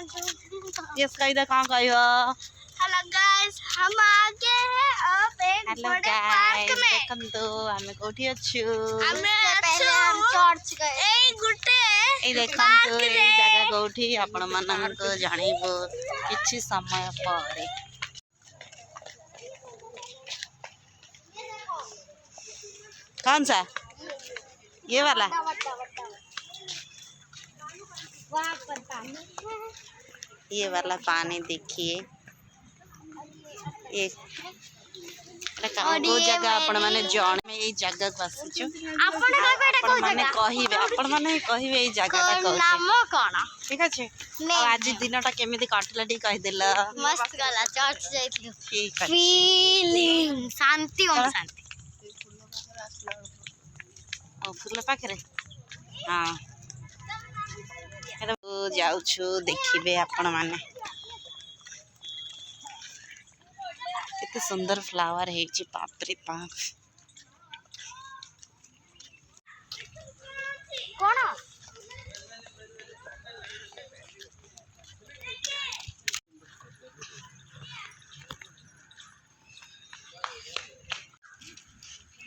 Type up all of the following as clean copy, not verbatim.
Yes कही दे कौन कहियो। हेलो गाइस हम आ गए हैं अब एक बड़े पार्क में। देखन तो हमें कोठी अच्छू पहले हम चर्च गए ए गुटे ए देखन तो ए जगह कोठी आपण मन को जानिबो किछि समय पर। कौन सा ये वाला वहाँ पर पानी ये वाला पानी देखिए ये वो जगह आपण माने जण में ये जगह को आसीछु आपण माने कहिबे ए जगह का कहू नाम कोन ठीक अछि। आज दिनटा केमिति काटला टी कहि देला मस्त गला चर्च जाइथिलु ठीक अछि फीलिंग शांति ओम शांति ओ फुल पाखरे हां जाऊछु देखिबे आपण माने कितने सुंदर फ्लावर है जी बाप रे बाप। कोन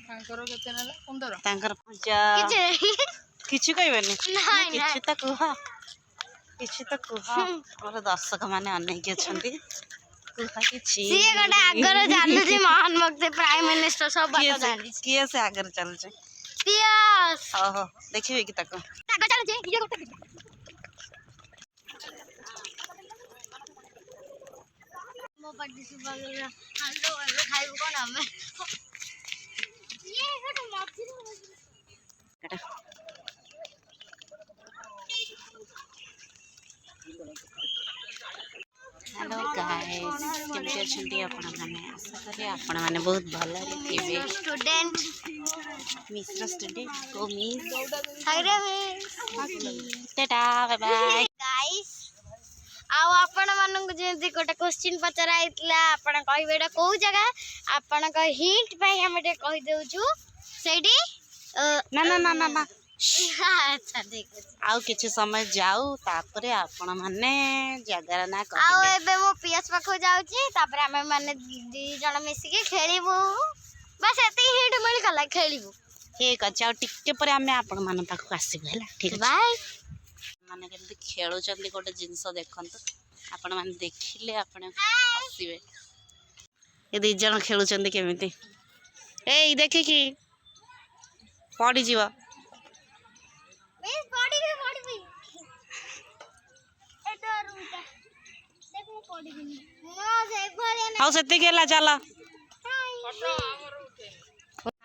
तांकर केते नला 15 तांकर पूजा किछु कहबेनी किछु त कुहा किछु त कुहा मोर दर्शक माने अनेक अछंती कुहा किछि सी गोटे आगर जानू छी महान भक्त प्राइम मिनिस्टर सब बात जानी किए से आगर चल छै पियास ओहो देखिबे कि तक आगर चल छै ये गोटे मो बड्डी सुबह हेलो हेलो खाइबो कोन हमें ये गोटे मछली हेलो गाइस केमते अछंती आपण माने आशा करी आपण माने बहुत भलो थिबे स्टूडेंट मिश्र स्टूडेंट को मिस हायरे miss tata bye bye guys आउ आपण मानन को जेंति गोटे क्वेश्चन पचरा आइतला आपण कहबे एटा को जगह आपण का हिंट पई हम एटा कहि देउछु सेडी ना ना ना ना ना अच्छा ठीक है आउ किछि समय जाऊ तापरे आपण माने जगह ना आउ कहबे एबे मो पीएस पाखो जाउची तापरे हम माने दी जण मिसी के खेलिबो बस एती हिंट मिल गला खेलिबो ठीक अछि। आ टिके परे हमें आपण मान पाखो आसीबो हैला ठीक बाय माने केमति खेलु चंदी गोटे जिंस देखंतु आपण माने देखिले आपण हसीबे ए दी जण खेलु चंदी केमिति ए देखि कि पड़ी जीवा मिस बॉडी भी एतो रुटा देख मो पड़ी भी नो से भरे ना हाउ सते गेला चला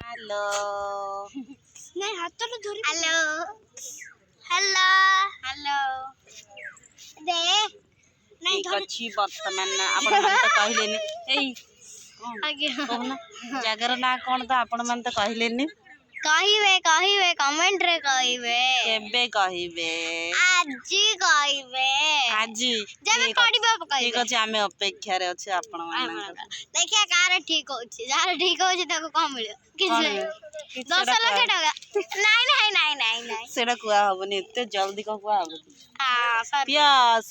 हेलो नहीं हाथ तो धरी हेलो हेलो हेलो दे नहीं ठीक अछि वर्तमान आपण मन तो कहिलेनी एई आगे कहना जगर ना कोन तो आपण मन तो कहिलेनी कहिबे कमेंट रे कहिबे केबे कहिबे आजी कहिबे आजी जब पड़िबे कहिबे ठीक अछि हमें अपेक्षा रे अछि आपण मन देखिए कार ठीक होछि जार ठीक होछि ताको कम मिलियो किछ 10 लाख टका नहीं सेडा कुआ हबनी एते जल्दी को कुआ हबनी हां सर पियास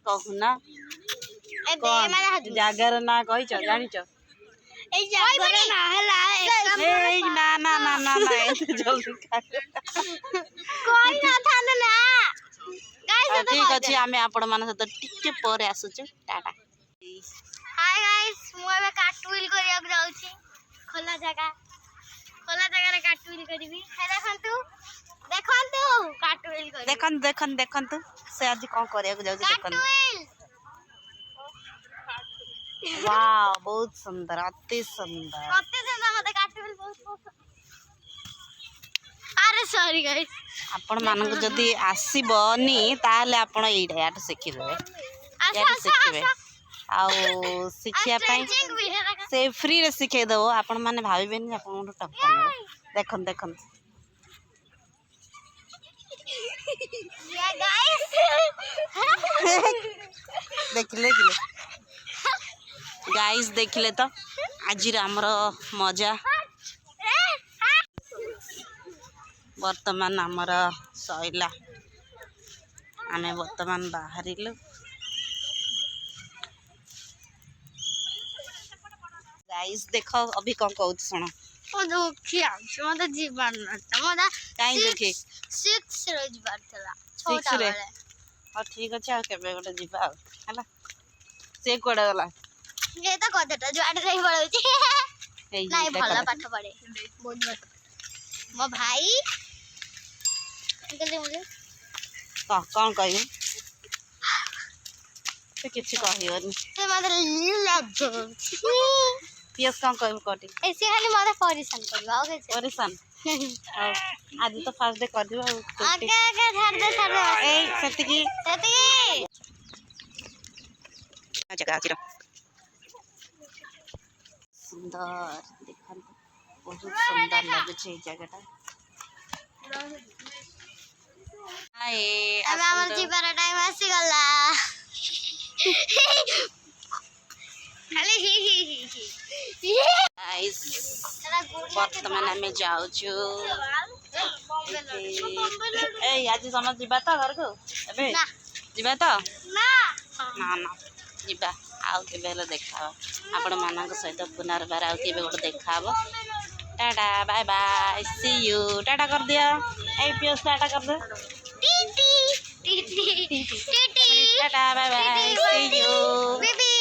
कहना ए दे माने जागर ना कहि छ जानि छ ए जागर ना हला ए ना ना ना ना ना एते जल्दी खा कोई ना था ना गाइस ठीक अछि हमें आपण मन सत टिके परे आसु छ टाटा हाय गाइस मु एबे काटविल करिया जाउ छी खोला जगह रे काटविल करबी हे देखंतु काटविल कर देखन से आज कोन करिया जाउ छी देखन वाओ बहुत सुंदर अति सुंदर मते काटविल बहुत पसंद। अरे सॉरी गाइस आपण मान को जदी आसीबनी ताले आपण एइडा याट सिखिबे याट सिखिबे आउ सिखिया पई से फ्री रे सिखे दो आपण माने भाबिबेनी आपण टक्कर देखन ये गाइस देखिले गाइस देखिले तो आज हमर मजा वर्तमान आमर सैला आमे वर्तमान बाहरिलु गाइस देखो अभी कौन कहू सुनो मत जीवन काई देखी 6 रे जीवन थला 6 रे और ठीक अच्छे आ केबे गोटे जीवा हला से कोडा गला ये तो कथटा जुआड रे पड़ौची एई नहीं भला पाठ पढ़े बहुत मत मो भाई निकल मुझे कौन कहू से किछि कहियोनी से मत लग पियस कौन कहू कटी ऐसे खाली मत परेशान करबा ओके परेशान आज तो फर्स्ट डे कर दिबा आगे आगे छाड़ दे ए सतकी जगह चिरो सुंदर देखन बहुत सुंदर लगे छे जगहटा हाय अब हमर जीवन टाइम आसी गला खाली ही गाइस वर्तमान हमें जाऊ छु ए आज समझ जीवा तो घर को एबे ना जीवा तो ना ना ना जीवा आउ केबे हेले देखा आपण मानक सहित पुनर्बार आउ केबे गोटे देखा tata bye bye see you tata कर दिया ए पियस टाटा कर दे टीटी tata bye bye see you baby